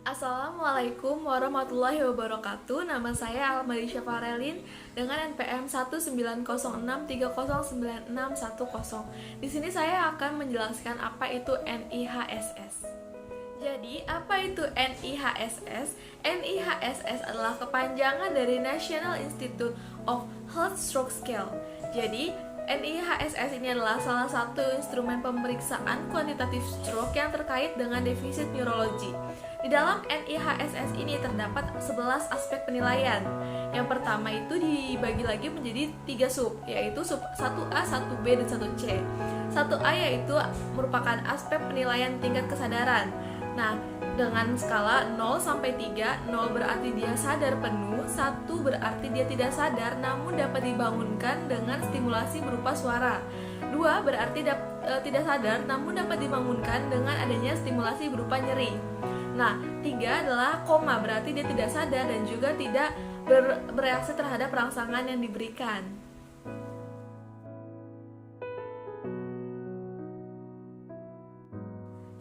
Assalamualaikum warahmatullahi wabarakatuh. Nama saya Almarisya Farelin dengan NPM 19063096610. Di sini saya akan menjelaskan apa itu NIHSS. Jadi, apa itu NIHSS? NIHSS adalah kepanjangan dari National Institute of Heart Stroke Scale. Jadi, NIHSS ini adalah salah satu instrumen pemeriksaan kuantitatif stroke yang terkait dengan defisit neurologi. Di dalam NIHSS ini terdapat 11 aspek penilaian. Yang pertama itu dibagi lagi menjadi 3 sub, yaitu sub 1A, 1B, dan 1C. 1A yaitu merupakan aspek penilaian tingkat kesadaran. Nah, dengan skala 0 sampai 3, 0 berarti dia sadar penuh, 1 berarti dia tidak sadar namun dapat dibangunkan dengan stimulasi berupa suara. 2 berarti tidak sadar namun dapat dibangunkan dengan adanya stimulasi berupa nyeri. Nah, 3 adalah koma, berarti dia tidak sadar dan juga tidak bereaksi terhadap rangsangan yang diberikan.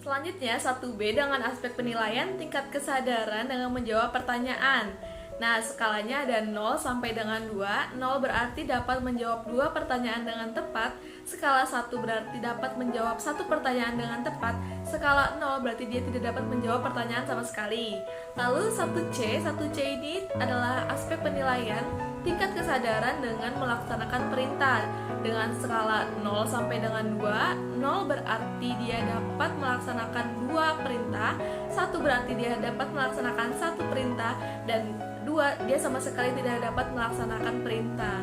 Selanjutnya 1B dengan aspek penilaian tingkat kesadaran dengan menjawab pertanyaan. Nah, skalanya ada 0 sampai dengan 2. 0 berarti dapat menjawab 2 pertanyaan dengan tepat. Skala 1 berarti dapat menjawab 1 pertanyaan dengan tepat. Skala 0 berarti dia tidak dapat menjawab pertanyaan sama sekali. Lalu 1C ini adalah aspek penilaian tingkat kesadaran dengan melaksanakan perintah. Dengan skala 0 sampai dengan 2, 0 berarti dia dapat melaksanakan 2 perintah, 1 berarti dia dapat melaksanakan 1 perintah, dan 2 dia sama sekali tidak dapat melaksanakan perintah.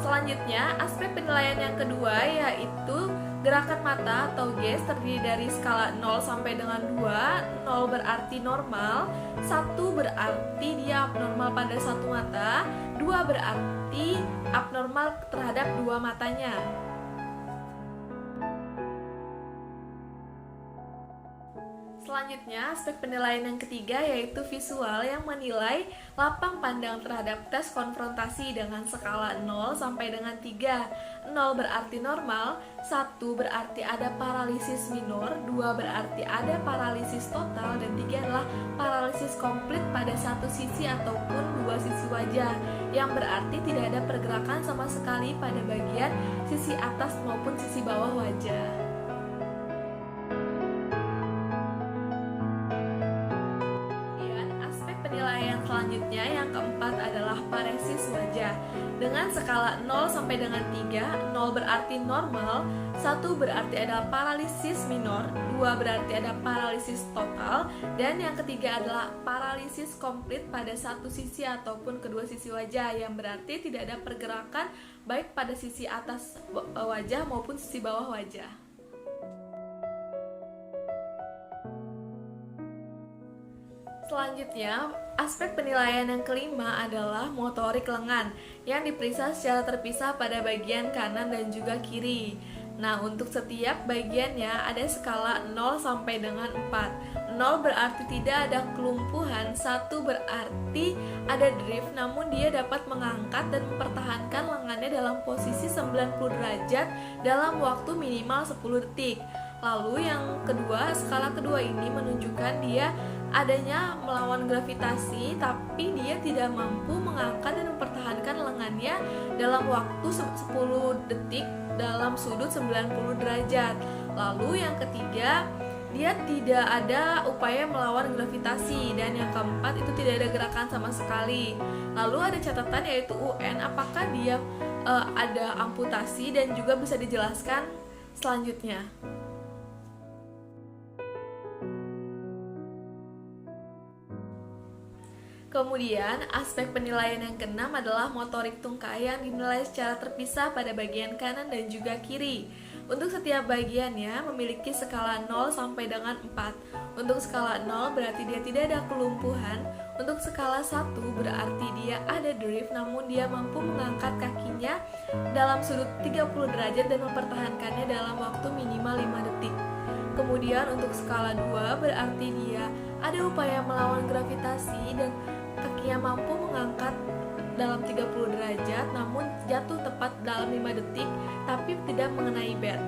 Selanjutnya, aspek penilaian yang kedua yaitu gerakan mata atau gaze terdiri dari skala 0 sampai dengan 2. 0 berarti normal, 1 berarti dia abnormal pada satu mata, 2 berarti abnormal terhadap dua matanya. Selanjutnya, aspek penilaian yang ketiga yaitu visual yang menilai lapang pandang terhadap tes konfrontasi dengan skala 0 sampai dengan 3. 0 berarti normal, 1 berarti ada paralisis minor, 2 berarti ada paralisis total, dan 3 adalah paralisis komplit pada satu sisi ataupun dua sisi wajah, yang berarti tidak ada pergerakan sama sekali pada bagian sisi atas maupun sisi bawah wajah. Selanjutnya yang keempat adalah paresis wajah. Dengan skala 0 sampai dengan 3, 0 berarti normal, 1 berarti ada paralisis minor, 2 berarti ada paralisis total, dan yang ketiga adalah paralisis komplit pada satu sisi ataupun kedua sisi wajah, yang berarti tidak ada pergerakan baik pada sisi atas wajah maupun sisi bawah wajah. Selanjutnya, aspek penilaian yang kelima adalah motorik lengan yang diperiksa secara terpisah pada bagian kanan dan juga kiri. Nah, untuk setiap bagiannya ada skala 0 sampai dengan 4. 0 berarti tidak ada kelumpuhan, 1 berarti ada drift namun dia dapat mengangkat dan mempertahankan lengannya dalam posisi 90 derajat dalam waktu minimal 10 detik. Lalu yang kedua, skala kedua ini menunjukkan dia adanya melawan gravitasi, tapi dia tidak mampu mengangkat dan mempertahankan lengannya dalam waktu 10 detik dalam sudut 90 derajat. Lalu yang ketiga, dia tidak ada upaya melawan gravitasi, dan yang keempat itu tidak ada gerakan sama sekali. Lalu ada catatan yaitu UN, apakah dia ada amputasi, dan juga bisa dijelaskan selanjutnya. Kemudian, aspek penilaian yang keenam adalah motorik tungkai yang dinilai secara terpisah pada bagian kanan dan juga kiri. Untuk setiap bagiannya memiliki skala 0 sampai dengan 4. Untuk skala 0 berarti dia tidak ada kelumpuhan. Untuk skala 1 berarti dia ada drift namun dia mampu mengangkat kakinya dalam sudut 30 derajat dan mempertahankannya dalam waktu minimal 5 detik. Kemudian untuk skala 2 berarti dia ada upaya melawan gravitasi dan kakinya mampu mengangkat dalam 30 derajat namun jatuh tepat dalam 5 detik tapi tidak mengenai bed.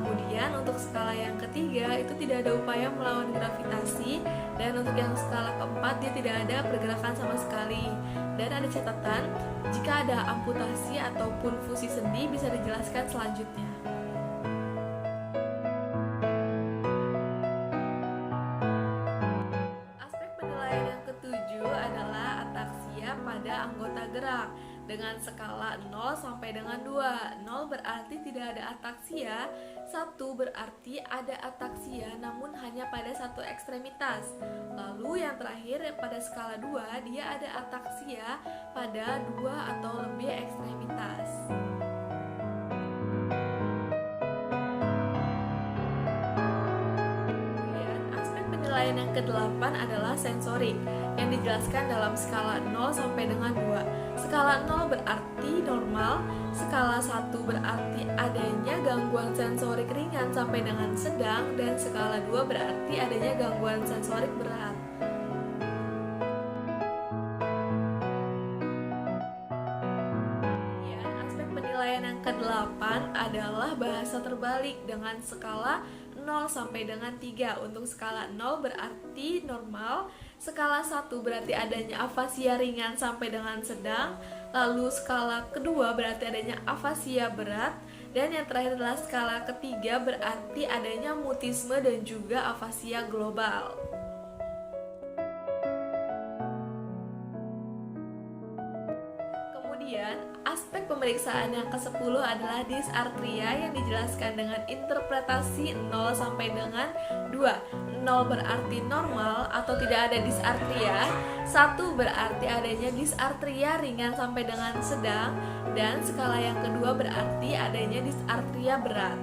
Kemudian untuk skala yang ketiga itu tidak ada upaya melawan gravitasi, dan untuk yang skala keempat dia tidak ada pergerakan sama sekali. Dan ada catatan, jika ada amputasi ataupun fusi sendi bisa dijelaskan selanjutnya. Aspek penilaian yang ketujuh adalah ataksia pada anggota gerak dengan skala 0 sampai dengan 2. 0 berarti tidak ada ataksia, 1 berarti ada ataksia namun hanya pada satu ekstremitas. Lalu yang terakhir pada skala 2 dia ada ataksia pada 2 atau lebih ekstremitas. Kemudian aspek penilaian yang ke-8 adalah sensorik yang dijelaskan dalam skala 0 sampai dengan 2. Skala 0 berarti normal, skala 1 berarti adanya gangguan sensorik ringan sampai dengan sedang, dan skala 2 berarti adanya gangguan sensorik berat. Kemudian aspek penilaian yang ke-8 adalah bahasa terbalik dengan skala 0 sampai dengan 3. Untuk skala 0 berarti normal, skala 1 berarti adanya afasia ringan sampai dengan sedang, lalu skala kedua berarti adanya afasia berat, dan yang terakhir adalah skala ketiga berarti adanya mutisme dan juga afasia global. Kemudian, aspek pemeriksaan yang ke-10 adalah dysarthria yang dijelaskan dengan interpretasi 0 sampai dengan 2. 0 berarti normal atau tidak ada dysarthria, 1 berarti adanya dysarthria ringan sampai dengan sedang, dan skala yang kedua berarti adanya dysarthria berat.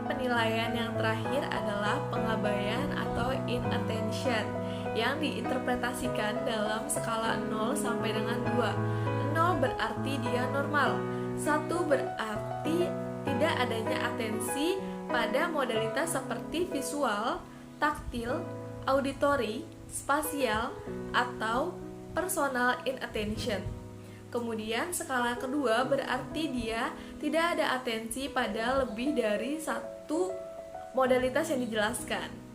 Penilaian yang terakhir adalah pengabaian atau inattention yang diinterpretasikan dalam skala 0 sampai dengan 2. 0 berarti dia normal, 1 berarti tidak adanya atensi pada modalitas seperti visual, taktil, auditory, spasial, atau personal inattention. Kemudian skala kedua berarti dia tidak ada atensi pada lebih dari satu modalitas yang dijelaskan.